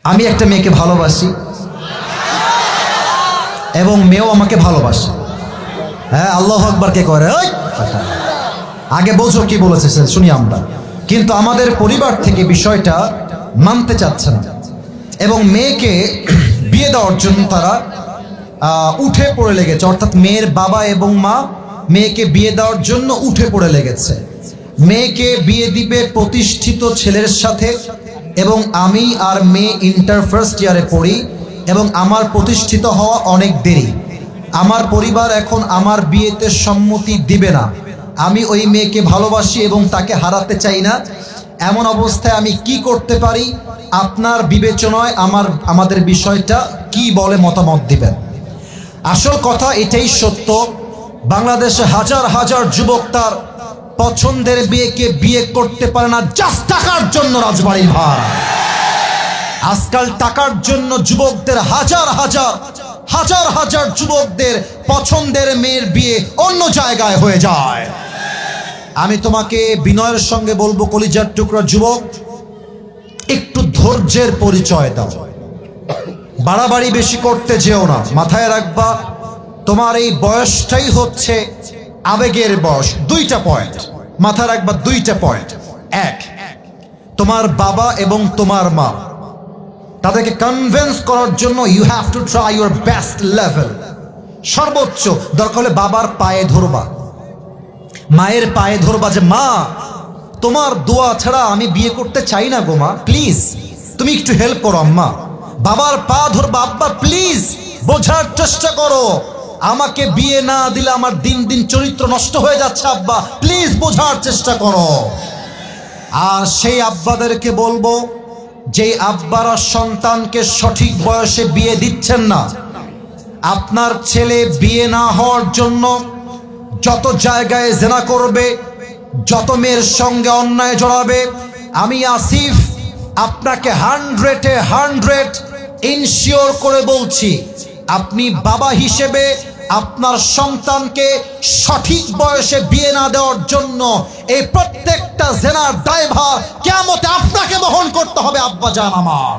আমি একটা মেয়েকে ভালোবাসি এবং মেয়েও আমাকে ভালোবাসে। হ্যাঁ, আল্লাহু আকবার কে করে? ওই আগে বোঝো কি বলেছে শুনি আমরা। কিন্তু আমাদের পরিবার থেকে বিষয়টা মানতে চাচ্ছে না এবং মেয়েকে বিয়ে দেওয়ার জন্য তারা উঠে পড়ে লেগেছে। অর্থাৎ মেয়ের বাবা এবং মা মেয়েকে বিয়ে দেওয়ার জন্য উঠে পড়ে লেগেছে। মেয়েকে বিয়ে দিবে প্রতিষ্ঠিত ছেলের সাথে এবং আমি আর মেয়ে ইন্টার ফার্স্ট ইয়ারে পড়ি এবং আমার প্রতিষ্ঠিত হওয়া অনেক দেরি। আমার পরিবার এখন আমার বিয়েতে সম্মতি দিবে না। আমি ওই মেয়েকে ভালোবাসি এবং তাকে হারাতে চাই না। এমন অবস্থায় আমি কি করতে পারি? আপনার বিবেচনায় আমাদের বিষয়টা কি বলে মতামত দিবেন। আসল কথা এটাই সত্য, বাংলাদেশে হাজার হাজার যুবক তার পছন্দের বিয়েকে বিয়ে করতে পারে না জাস্ট টাকার জন্য। রাজবাড়ির ভাই, আজকাল টাকার জন্য যুবকদের হাজার হাজার যুবকদের পছন্দের মেয়ের বিয়ে অন্য জায়গায় হয়ে যায়। আমি তোমাকে বিনয়ের সঙ্গে বলবো, কলিজার টুকরা যুবক, একটু ধৈর্যের পরিচয় দাও, বাড়াবাড়ি বেশি করতে যেও না। মাথায় রাখবা, তোমার এই বয়সটাই হচ্ছে আবেগের বয়স। দুইটা পয়েন্ট মাথায় রাখবা, দুইটা পয়েন্ট। এক, তোমার বাবা এবং তোমার মা, তাদেরকে কনভিন্স করার জন্য you have to try your best level. সর্বোচ্চ দরকার হলে বাবার পায়ে ধরবা, মায়ের পায়ে ধরবা যে মা, তোমার দোয়া ছাড়া আমি বিয়ে করতে চাই না গো মা, প্লিজ তুমি একটু হেল্প করো আম্মা। বাবার পা ধরবা, আব্বা প্লিজ বোঝার চেষ্টা করো, আমাকে বিয়ে না দিলে আমার দিন দিন চরিত্র নষ্ট হয়ে যাচ্ছে, আব্বা প্লিজ বোঝার চেষ্টা করো। আর সেই আব্বাদেরকে বলবো, যে আব্বারা সন্তানকে সঠিক বয়সে বিয়ে দিচ্ছেন না, আপনার ছেলে বিয়ে না হওয়ার জন্য যত জায়গায় জেনা করবে, যত মেয়ের সঙ্গে অন্যায় জড়াবে, আমি আসিফ আপনাকে 100 ইনশিওর করে বলছি, আপনি বাবা হিসেবে আপনার সন্তানকে সঠিক বয়সে বিয়ে না দেওয়ার জন্য এই প্রত্যেকটা জেনার দায়ভার কিয়ামতে আপনাকে বহন করতে হবে আব্বা জান আমার।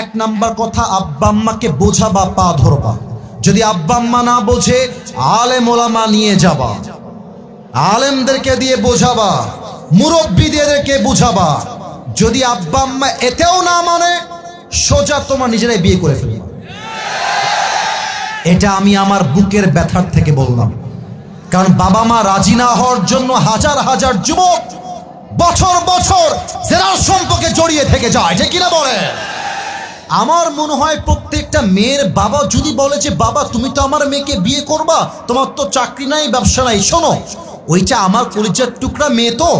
এক নাম্বার কথা, আব্বা আম্মাকে বোঝাবা, পা ধরবা। যদি আব্বা আম্মা না বোঝে, আলেম ওলামা নিয়ে যাবা, আলেমদেরকে দিয়ে বোঝাবা, মুরব্বীদেরকে বুঝাবা। যদি আব্বা আম্মা এতেও না মানে, সোজা তোমার নিজেরাই বিয়ে করে ফেলবা। এটা আমি আমার বুকের ব্যথার থেকে বললাম, কারণ বাবা মা রাজি না হওয়ার জন্য হাজার হাজার যুবক বছর বছর জেনার সম্পর্কে জড়িয়ে থেকে যায়, যে কিনা বলে। আমার মনে হয় প্রত্যেকটা মেয়ের বাবা যদি বলে যে বাবা তুমি তো আমার মেয়েকে বিয়ে করবা, তোমার তো চাকরি নাই, ব্যবসা নাই, শোনো ওইটা আমার কলিজার টুকরা মেয়ে, তো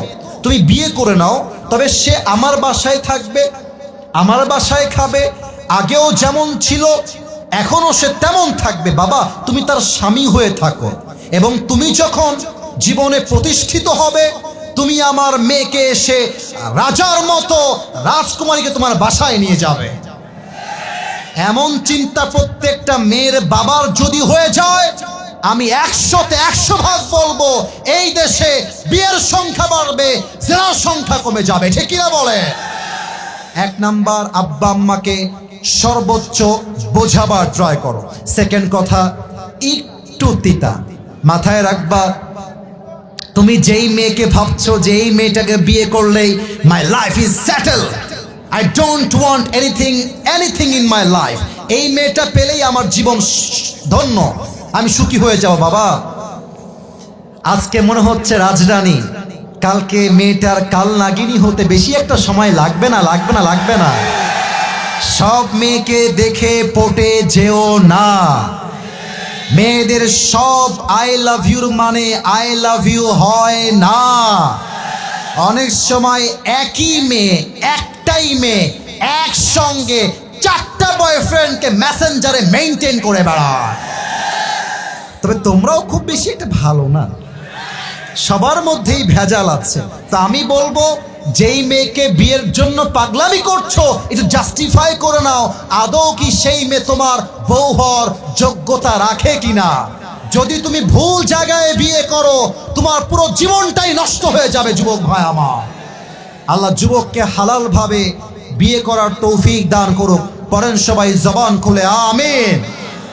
তুমি বিয়ে করে নাও, তবে সে আমার বাসায় থাকবে, আমার বাসায় খাবে, আগেও যেমন ছিল এখনো সে তেমন থাকবে। বাবা তুমি তার স্বামী হয়ে থাকো, এবং তুমি যখন জীবনে প্রতিষ্ঠিত হবে, তুমি আমার মেয়েকে এসে রাজার মতো রাজকুমারীকে তোমার বাসায় নিয়ে যাবে। এমন চিন্তা প্রত্যেকটা মেয়ের বাবার যদি হয়ে যায়, আমি 100তে 100 ভাগ বলবো, এই দেশে বিয়ের সংখ্যা বাড়বে, জেনার সংখ্যা কমে যাবে, ঠিক কিনা বলে। এক নাম্বার, আব্বা আম্মাকে সর্বোচ্চ বোঝাবার ট্রাই করো। সেকেন্ড কথা, একটু তিতা মাথায় রাখবা, তুমি যেই মেয়েকে ভাবছো যে এই মেয়েটাকে বিয়ে করলেই my life is settle, I don't want anything in my life, এই মেয়েটা পেলেই আমার জীবন ধন্য, আমি সুখী হয়ে যাব। বাবা আজকে মনে হচ্ছে রাজরানী, কালকে মেয়েটার কাল নাগিনী হতে বেশি একটা সময় লাগবে না। সব মেয়েকে দেখে পটে যেও না। মেয়েদের সব আই লাভ ইউর মানে আই লাভ ইউ হয় না। অনেক সময় একই মেয়ে, একটাই মেয়ে একসঙ্গে 4টা বয়ফ্রেন্ডকে মেসেঞ্জারে মেইনটেইন করে বেড়ায়। তবে তোমরাও খুব বেশি একটা ভালো না, সবার মধ্যেই ভেজাল আছে। তা আমি বলবো, যেই মেয়েকে বিয়ের জন্য পাগলামি করছো, একটু জাস্টিফাই করে নাও, আদৌ কি সেই মেয়ে তোমার বউ হওয়ার যোগ্যতা রাখে কিনা। যদি তুমি ভুল জায়গায় বিয়ে করো, তোমার পুরো জীবনটাই নষ্ট হয়ে যাবে যুবক ভাই আমার। আল্লাহ যুবককে হালাল ভাবে বিয়ে করার তৌফিক দান করুক। পড়েন সবাই জবান খুলে আমিন।